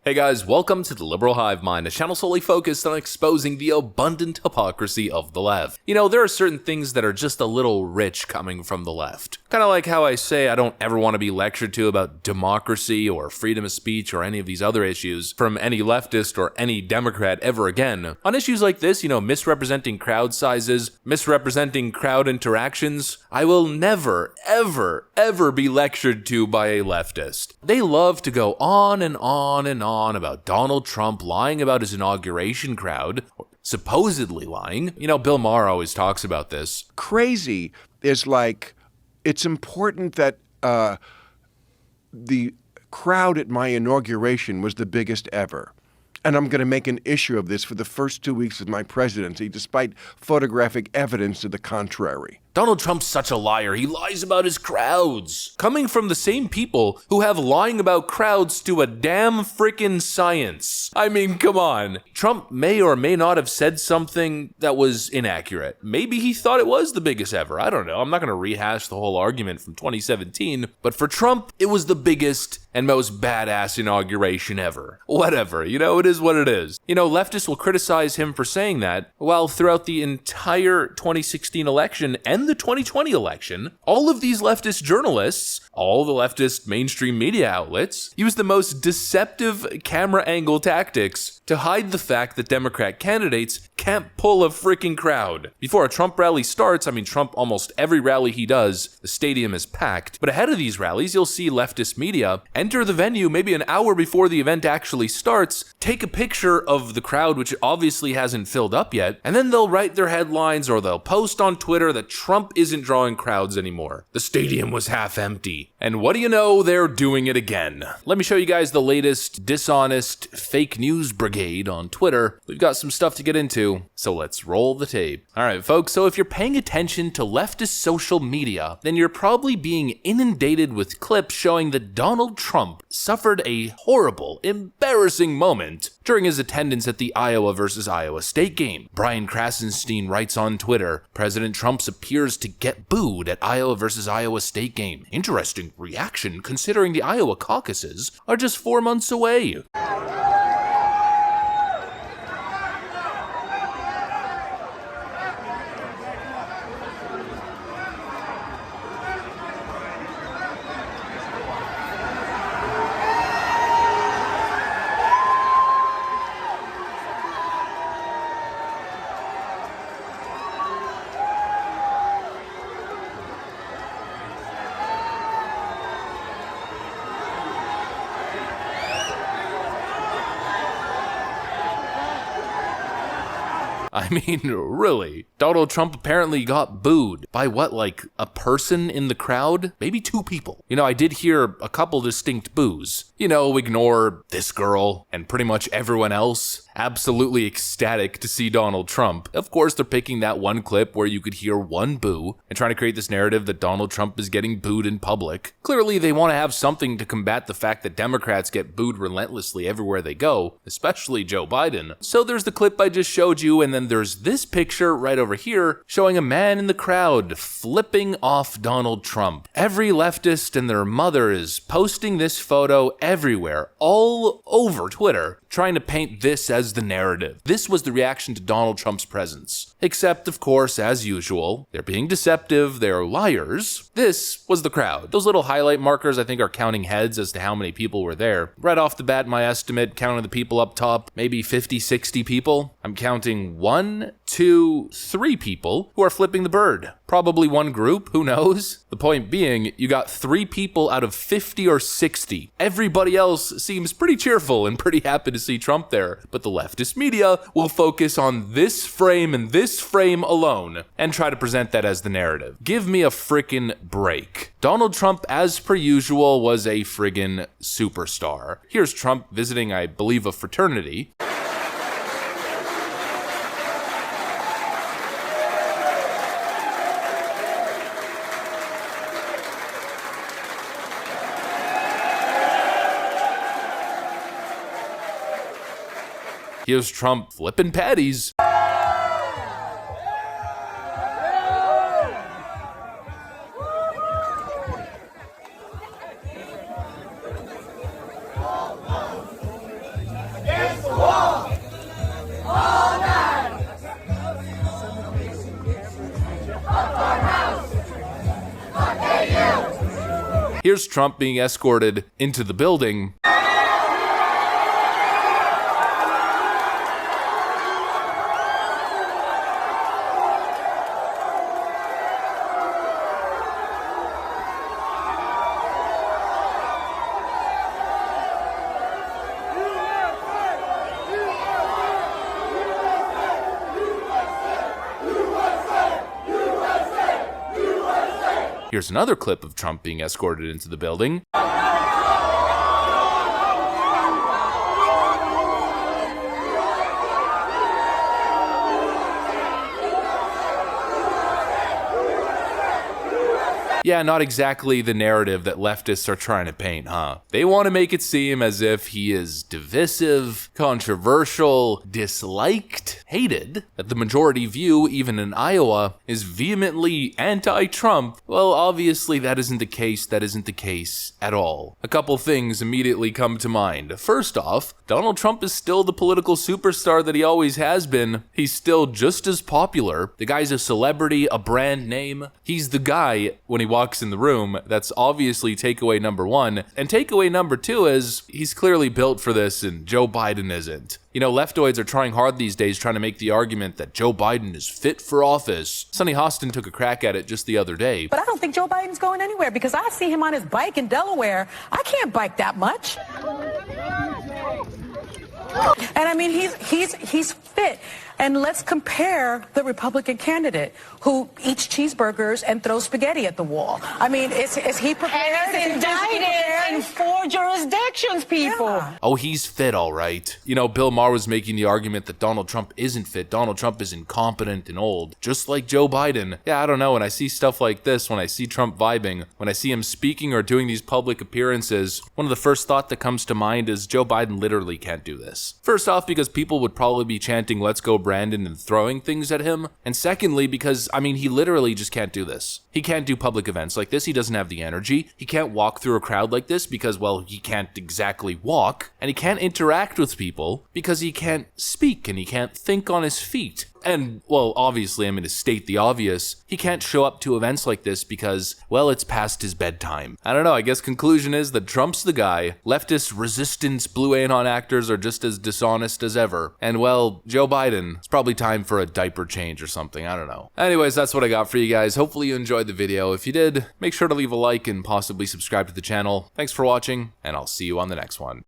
Hey guys, welcome to the Liberal Hive Mind, a channel solely focused on exposing the abundant hypocrisy of the left. You know, there are certain things that are just a little rich coming from the left. Kind of like how I say I don't ever want to be lectured to about democracy or freedom of speech or any of these other issues from any leftist or any Democrat ever again. On issues like this, you know, misrepresenting crowd sizes, misrepresenting crowd interactions, I will never, ever be lectured to by a leftist. They love to go on and on and on about Donald Trump lying about his inauguration crowd, supposedly lying. You know, Bill Maher always talks about this. Crazy is like, it's important that the crowd at my inauguration was the biggest ever. And I'm going to make an issue of this for the first 2 weeks of my presidency, despite photographic evidence to the contrary. Donald Trump's such a liar. He lies about his crowds. Coming from the same people who have lying about crowds to a damn frickin' science. I mean, come on. Trump may or may not have said something that was inaccurate. Maybe he thought it was the biggest ever. I don't know. I'm not going to rehash the whole argument from 2017. But for Trump, it was the biggest and most badass inauguration ever. Whatever. You know, it is what it is. You know, leftists will criticize him for saying that, while throughout the entire 2016 election and the 2020 election, all of these leftist journalists, all the leftist mainstream media outlets, use the most deceptive camera angle tactics to hide the fact that Democrat candidates can't pull a freaking crowd. Before a Trump rally starts, I mean, Trump, almost every rally he does, the stadium is packed. But ahead of these rallies, you'll see leftist media enter the venue maybe an hour before the event actually starts, take a picture of the crowd, which obviously hasn't filled up yet, and then they'll write their headlines or they'll post on Twitter that Trump isn't drawing crowds anymore. The stadium was half empty. And what do you know? They're doing it again. Let me show you guys the latest dishonest fake news brigade on Twitter. We've got some stuff to get into, so let's roll the tape. All right, folks, so if you're paying attention to leftist social media, then you're probably being inundated with clips showing that Donald Trump suffered a horrible, embarrassing moment during his attendance at the Iowa versus Iowa State game. Brian Krasenstein writes on Twitter, President Trump appears to get booed at Iowa versus Iowa State game. Interesting reaction considering the Iowa caucuses are just 4 months away. I mean, really? Donald Trump apparently got booed by what, like a person in the crowd? Maybe 2 people. You know, I did hear a couple distinct boos. You know, ignore this girl and pretty much everyone else. Absolutely ecstatic to see Donald Trump. Of course, they're picking that one clip where you could hear one boo and trying to create this narrative that Donald Trump is getting booed in public. Clearly, they want to have something to combat the fact that Democrats get booed relentlessly everywhere they go, especially Joe Biden. So there's the clip I just showed you, and then there's this picture right over here showing a man in the crowd flipping off Donald Trump. Every leftist and their mother is posting this photo everywhere, all over Twitter, trying to paint this as the narrative. This was the reaction to Donald Trump's presence. Except, of course, as usual, they're being deceptive, they're liars. This was the crowd. Those little highlight markers, I think, are counting heads as to how many people were there. Right off the bat, my estimate, counting the people up top, maybe 50, 60 people. I'm counting 1, 2, 3 people who are flipping the bird. Probably one group, who knows? The point being, you got 3 people out of 50 or 60. Everybody else seems pretty cheerful and pretty happy to see Trump there, but the leftist media will focus on this frame and this frame alone and try to present that as the narrative. Give me a frickin' break. Donald Trump, as per usual, was a friggin' superstar. Here's Trump visiting, I believe, a fraternity. Here's Trump flipping patties. Here's Trump being escorted into the building. Here's another clip of Trump being escorted into the building. Yeah, not exactly the narrative that leftists are trying to paint, huh? They want to make it seem as if he is divisive, controversial, disliked, hated, that the majority view, even in Iowa, is vehemently anti-Trump. Well, obviously that isn't the case. That isn't the case at all. A couple things immediately come to mind. First off, Donald Trump is still the political superstar that he always has been. He's still just as popular. The guy's a celebrity, a brand name. He's the guy when he walks in the room. That's obviously takeaway number one. And takeaway number two is he's clearly built for this and Joe Biden isn't. You know, leftoids are trying hard these days trying to make the argument that Joe Biden is fit for office. Sonny Hostin took a crack at it just the other day. But I don't think Joe Biden's going anywhere because I see him on his bike in Delaware. I can't bike that much. And I mean, he's fit. And let's compare the Republican candidate who eats cheeseburgers and throws spaghetti at the wall. I mean, is he prepared? And is indicted in 4 jurisdictions, people. Yeah. Oh, he's fit, all right. You know, Bill Maher was making the argument that Donald Trump isn't fit. Donald Trump is incompetent and old, just like Joe Biden. Yeah, I don't know. When I see stuff like this, when I see Trump vibing, when I see him speaking or doing these public appearances, one of the first thought that comes to mind is Joe Biden literally can't do this. First off, because people would probably be chanting, "Let's go, Brandon," and throwing things at him. And secondly, because, I mean, he literally just can't do this. He can't do public events like this. He doesn't have the energy. He can't walk through a crowd like this because, well, he can't exactly walk. And he can't interact with people because he can't speak and he can't think on his feet. And, well, obviously, I'm going to state the obvious. He can't show up to events like this because, well, it's past his bedtime. I don't know, I guess conclusion is that Trump's the guy. Leftist resistance Blue Anon actors are just as dishonest as ever. And, well, Joe Biden, it's probably time for a diaper change or something, I don't know. Anyways, that's what I got for you guys. Hopefully you enjoyed the video. If you did, make sure to leave a like and possibly subscribe to the channel. Thanks for watching, and I'll see you on the next one.